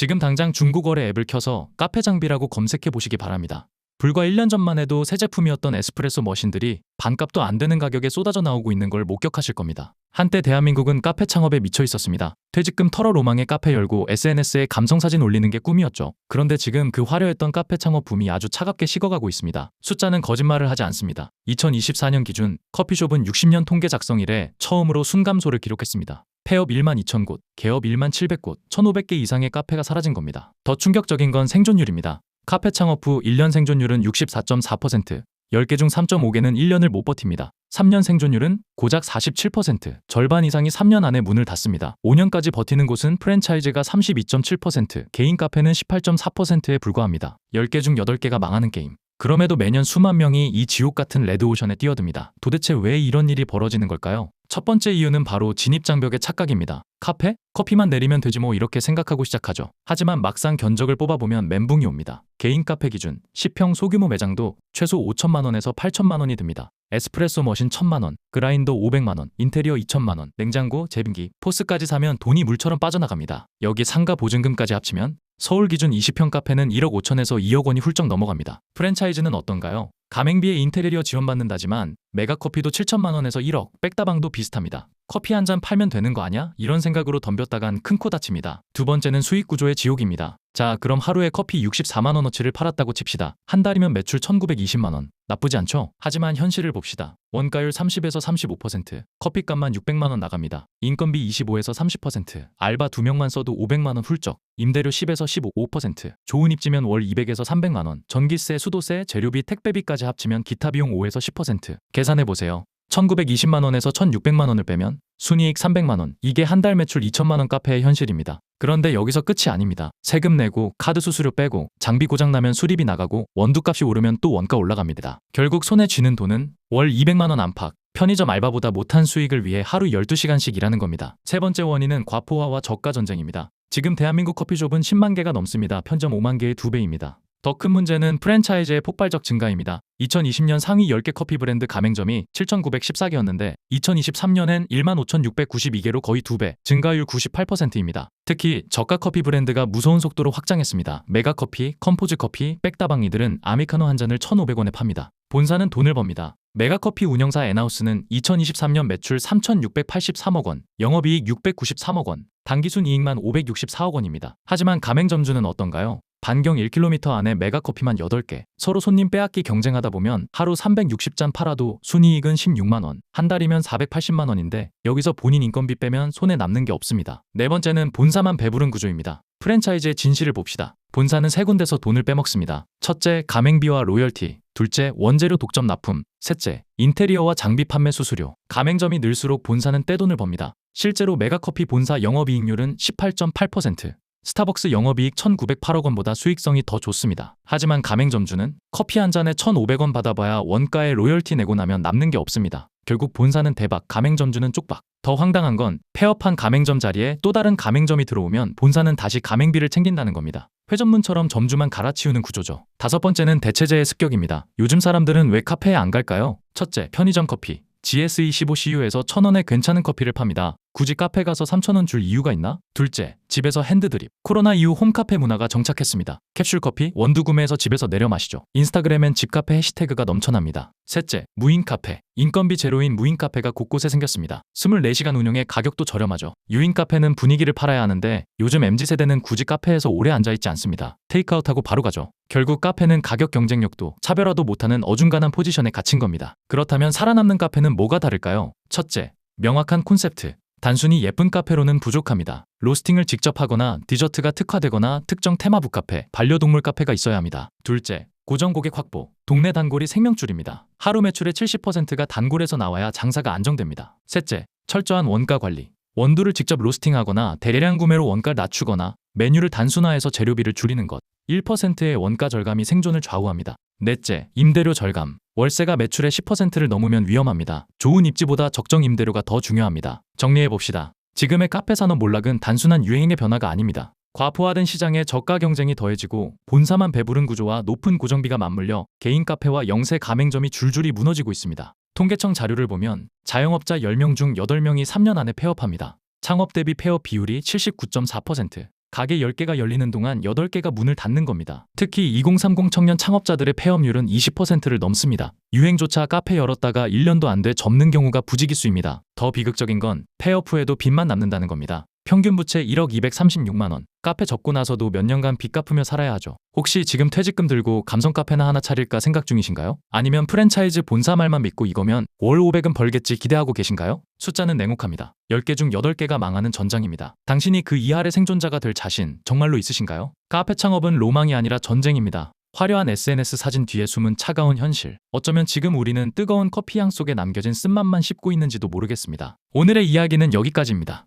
지금 당장 중고거래 앱을 켜서 카페 장비라고 검색해 보시기 바랍니다. 불과 1년 전만 해도 새 제품이었던 에스프레소 머신들이 반값도 안 되는 가격에 쏟아져 나오고 있는 걸 목격하실 겁니다. 한때 대한민국은 카페 창업에 미쳐 있었습니다. 퇴직금 털어 로망에 카페 열고 SNS에 감성사진 올리는 게 꿈이었죠. 그런데 지금 그 화려했던 카페 창업 붐이 아주 차갑게 식어가고 있습니다. 숫자는 거짓말을 하지 않습니다. 2024년 기준 커피숍은 60년 통계 작성 이래 처음으로 순감소를 기록했습니다. 폐업 1만 2천 곳, 개업 1만 700곳, 1,500개 이상의 카페가 사라진 겁니다. 더 충격적인 건 생존율입니다. 카페 창업 후 1년 생존율은 64.4%, 10개 중 3.5개는 1년을 못 버팁니다. 3년 생존율은 고작 47%, 절반 이상이 3년 안에 문을 닫습니다. 5년까지 버티는 곳은 프랜차이즈가 32.7%, 개인 카페는 18.4%에 불과합니다. 10개 중 8개가 망하는 게임. 그럼에도 매년 수만 명이 이 지옥 같은 레드오션에 뛰어듭니다. 도대체 왜 이런 일이 벌어지는 걸까요? 첫 번째 이유는 바로 진입장벽의 착각입니다. 카페? 커피만 내리면 되지 뭐 이렇게 생각하고 시작하죠. 하지만 막상 견적을 뽑아보면 멘붕이 옵니다. 개인 카페 기준 10평 소규모 매장도 최소 5천만 원에서 8천만 원이 듭니다. 에스프레소 머신 1,000만 원, 그라인더 500만 원, 인테리어 2천만 원, 냉장고, 제빙기, 포스까지 사면 돈이 물처럼 빠져나갑니다. 여기 상가 보증금까지 합치면 서울 기준 20평 카페는 1억 5천에서 2억 원이 훌쩍 넘어갑니다. 프랜차이즈는 어떤가요? 가맹비에 인테리어 지원받는다지만 메가커피도 7천만 원에서 1억, 백다방도 비슷합니다. 커피 한 잔 팔면 되는 거 아냐? 이런 생각으로 덤볐다간 큰 코 다칩니다. 두 번째는 수익 구조의 지옥입니다. 자, 그럼 하루에 커피 64만 원어치를 팔았다고 칩시다. 한 달이면 매출 1,920만 원. 나쁘지 않죠? 하지만 현실을 봅시다. 원가율 30에서 35%, 커피값만 600만 원 나갑니다. 인건비 25에서 30%, 알바 2명만 써도 500만 원 훌쩍, 임대료 10에서 15%, 좋은 입지면 월 200에서 300만 원, 전기세, 수도세, 재료비, 택배비까지 합치면 기타 비용 5에서 10%. 계산해보세요. 1,920만 원에서 1,600만 원을 빼면 순이익 300만 원. 이게 한 달 매출 2천만 원 카페의 현실입니다. 그런데 여기서 끝이 아닙니다. 세금 내고 카드 수수료 빼고 장비 고장 나면 수리비 나가고 원두값이 오르면 또 원가 올라갑니다. 결국 손에 쥐는 돈은 월 200만 원 안팎. 편의점 알바보다 못한 수익을 위해 하루 12시간씩 일하는 겁니다. 세 번째 원인은 과포화와 저가 전쟁입니다. 지금 대한민국 커피숍은 10만 개가 넘습니다. 편점 5만 개의 2배입니다. 더 큰 문제는 프랜차이즈의 폭발적 증가입니다. 2020년 상위 10개 커피 브랜드 가맹점이 7,914개였는데 2023년엔 15,692개로 거의 2배, 증가율 98%입니다. 특히 저가 커피 브랜드가 무서운 속도로 확장했습니다. 메가커피, 컴포즈커피, 백다방이들은 아메리카노 한 잔을 1,500원에 팝니다. 본사는 돈을 법니다. 메가커피 운영사 엔하우스는 2023년 매출 3,683억 원, 영업이익 693억 원, 당기순이익만 564억 원입니다. 하지만 가맹점주는 어떤가요? 반경 1km 안에 메가커피만 8개. 서로 손님 빼앗기 경쟁하다 보면 하루 360잔 팔아도 순이익은 16만 원. 한 달이면 480만 원인데 여기서 본인 인건비 빼면 손에 남는 게 없습니다. 네 번째는 본사만 배부른 구조입니다. 프랜차이즈의 진실을 봅시다. 본사는 세 군데서 돈을 빼먹습니다. 첫째, 가맹비와 로열티. 둘째, 원재료 독점 납품. 셋째, 인테리어와 장비 판매 수수료. 가맹점이 늘수록 본사는 떼돈을 법니다. 실제로 메가커피 본사 영업이익률은 18.8%. 스타벅스 영업이익 1,908억 원보다 수익성이 더 좋습니다. 하지만 가맹점주는 커피 한 잔에 1,500원 받아봐야 원가에 로열티 내고 나면 남는 게 없습니다. 결국 본사는 대박, 가맹점주는 쪽박. 더 황당한 건 폐업한 가맹점 자리에 또 다른 가맹점이 들어오면 본사는 다시 가맹비를 챙긴다는 겁니다. 회전문처럼 점주만 갈아치우는 구조죠. 다섯 번째는 대체재의 습격입니다. 요즘 사람들은 왜 카페에 안 갈까요? 첫째, 편의점 커피. GS25CU에서 1,000원에 괜찮은 커피를 팝니다. 굳이 카페 가서 3,000원 줄 이유가 있나? 둘째, 집에서 핸드드립. 코로나 이후 홈카페 문화가 정착했습니다. 캡슐커피, 원두 구매해서 집에서 내려 마시죠. 인스타그램엔 집카페 해시태그가 넘쳐납니다. 셋째, 무인카페. 인건비 제로인 무인카페가 곳곳에 생겼습니다. 24시간 운영에 가격도 저렴하죠. 유인카페는 분위기를 팔아야 하는데 요즘 MZ세대는 굳이 카페에서 오래 앉아있지 않습니다. 테이크아웃하고 바로 가죠. 결국 카페는 가격 경쟁력도 차별화도 못하는 어중간한 포지션에 갇힌 겁니다. 그렇다면 살아남는 카페는 뭐가 다를까요? 첫째, 명확한 콘셉트. 단순히 예쁜 카페로는 부족합니다. 로스팅을 직접 하거나 디저트가 특화되거나 특정 테마 북카페, 반려동물 카페가 있어야 합니다. 둘째, 고정 고객 확보. 동네 단골이 생명줄입니다. 하루 매출의 70%가 단골에서 나와야 장사가 안정됩니다. 셋째, 철저한 원가 관리. 원두를 직접 로스팅하거나 대량 구매로 원가를 낮추거나 메뉴를 단순화해서 재료비를 줄이는 것. 1%의 원가 절감이 생존을 좌우합니다. 넷째, 임대료 절감. 월세가 매출의 10%를 넘으면 위험합니다. 좋은 입지보다 적정 임대료가 더 중요합니다. 정리해봅시다. 지금의 카페 산업 몰락은 단순한 유행의 변화가 아닙니다. 과포화된 시장에 저가 경쟁이 더해지고 본사만 배부른 구조와 높은 고정비가 맞물려 개인 카페와 영세 가맹점이 줄줄이 무너지고 있습니다. 통계청 자료를 보면 자영업자 10명 중 8명이 3년 안에 폐업합니다. 창업 대비 폐업 비율이 79.4%. 가게 10개가 열리는 동안 8개가 문을 닫는 겁니다. 특히 2030 청년 창업자들의 폐업률은 20%를 넘습니다. 유행조차 카페 열었다가 1년도 안 돼 접는 경우가 부지기수입니다. 더 비극적인 건 폐업 후에도 빚만 남는다는 겁니다. 평균 부채 1억 236만 원. 카페 접고 나서도 몇 년간 빚 갚으며 살아야 하죠. 혹시 지금 퇴직금 들고 감성 카페나 하나 차릴까 생각 중이신가요? 아니면 프랜차이즈 본사 말만 믿고 이거면 월 500은 벌겠지 기대하고 계신가요? 숫자는 냉혹합니다. 10개 중 8개가 망하는 전장입니다. 당신이 그 이하의 생존자가 될 자신 정말로 있으신가요? 카페 창업은 로망이 아니라 전쟁입니다. 화려한 SNS 사진 뒤에 숨은 차가운 현실. 어쩌면 지금 우리는 뜨거운 커피향 속에 남겨진 쓴맛만 씹고 있는지도 모르겠습니다. 오늘의 이야기는 여기까지입니다.